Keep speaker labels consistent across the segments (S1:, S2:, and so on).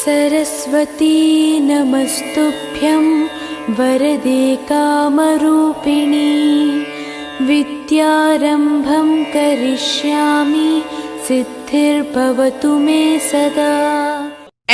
S1: सरस्वती नमस्तुभ्यं वरदे कामरूपिणी विद्यारम्भं करिष्यामि सिद्धिर्भवतु मे सदा।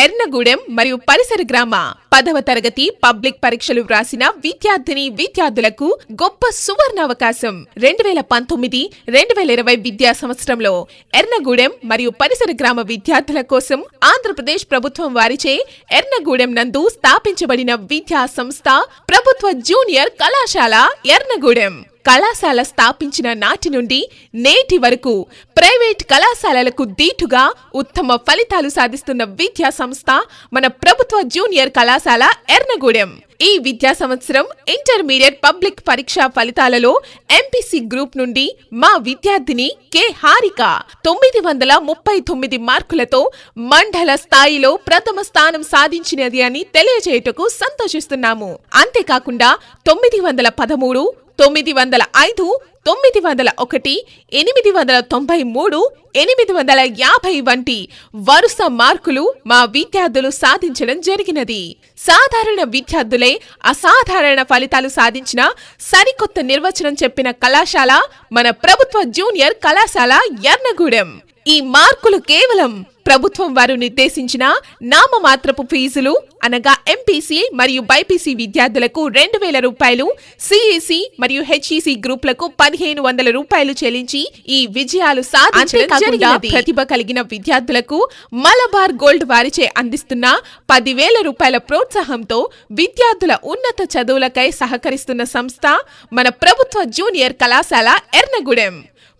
S2: ఎర్నగూడెం మరియు పరిసర గ్రామ 10వ తరగతి పబ్లిక్ పరీక్షలు వ్రాసిన విద్యార్థులకు గొప్ప సువర్ణావకాశం. 2019-2020 విద్యా సంవత్సరంలో ఎర్నగూడెం మరియు పరిసర గ్రామ విద్యార్థుల కోసం ఆంధ్రప్రదేశ్ ప్రభుత్వం వారిచే ఎర్నగూడెం నందు స్థాపించబడిన విద్యా సంస్థ ప్రభుత్వ జూనియర్ కళాశాల ఎర్నగూడెం. కళాశాల స్థాపించిన నాటి నుండి నేటి వరకు ప్రైవేట్ కళాశాలలకు దీటుగా ఉత్తమ ఫలితాలు సాధిస్తున్న విద్యా సంస్థ మన ప్రభుత్వ జూనియర్ కళాశాల ఎర్నగూడెం. ఈ విద్యా సంవత్సరం ఇంటర్మీడియట్ పబ్లిక్ పరీక్షా ఫలితాలలో ఎంపీసీ గ్రూప్ నుండి మా విద్యార్థిని కె హారిక 939 మార్కులతో మండల స్థాయిలో ప్రథమ స్థానం సాధించినది అని తెలియజేయటకు సంతోషిస్తున్నాము. అంతేకాకుండా 913, 905, 901, 893, 850 వంటి వరుస మార్కులు మా విద్యార్థులు సాధించడం జరిగినది. సాధారణ విద్యార్థులే అసాధారణ ఫలితాలు సాధించిన సరికొత్త నిర్వచనం చెప్పిన కళాశాల మన ప్రభుత్వ జూనియర్ కళాశాల ఎర్నగూడెం. ఈ మార్కులు కేవలం ప్రభుత్వం వారు నిర్దేశించిన నామమాత్రపు ఫీజులు అనగా ఎంపీసీ మరియు బైపీసీ విద్యార్థులకు 2000 రూపాయలు, సిఈసీ మరియు హెచ్ఈసీ గ్రూపులకు 1500 రూపాయలు చెల్లించి ఈ విజయాలు సాధించడం జరిగినది. ప్రతిభ కలిగిన విద్యార్థులకు మలబార్ గోల్డ్ వారిచే అందిస్తున్న 10,000 రూపాయల ప్రోత్సాహంతో విద్యార్థుల ఉన్నత చదువులకై సహకరిస్తున్న సంస్థ మన ప్రభుత్వ జూనియర్ కళాశాల ఎర్నగూడెం.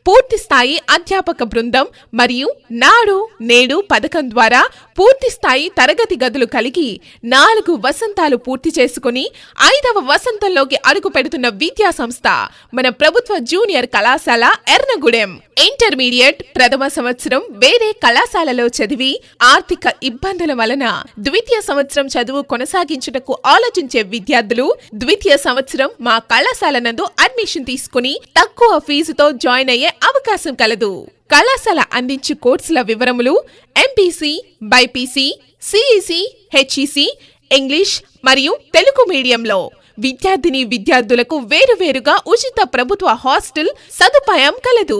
S2: పూర్తి స్థాయి అధ్యాపక బృందం మరియు నాడు నేడు పథకం ద్వారా పూర్తి స్థాయి తరగతి గదులు కలిగి 4 వసంతాలు పూర్తి చేసుకుని 5వ వసంతంలోకి అడుగు పెడుతున్న విద్యా సంస్థ మన ప్రభుత్వ జూనియర్ కళాశాల ఎర్నగూడెం. ఇంటర్మీడియట్ ప్రథమ సంవత్సరం వేరే కళాశాలలో చదివి ఆర్థిక ఇబ్బందుల వలన ద్వితీయ సంవత్సరం చదువు కొనసాగించుటకు ఆలోచించే విద్యార్థులు ద్వితీయ సంవత్సరం మా కళాశాల నందు అడ్మిషన్ తీసుకుని తక్కువ ఫీజుతో జాయిన్ అయ్యే అవకాశం కలదు. కళాశాల అందించు కోర్సుల వివరములు MPC, BiPC, CEC, HEC, English మరియు తెలుగు మీడియంలో విద్యార్థులకు వేరువేరుగా ఉచిత ప్రభుత్వ హాస్టల్ సదుపాయం కలదు.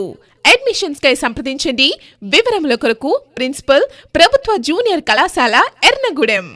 S2: అడ్మిషన్స్ కై సంప్రదించండి. వివరముల కొరకు ప్రిన్సిపల్ ప్రభుత్వ జూనియర్ కళాశాల ఎర్నగూడెం.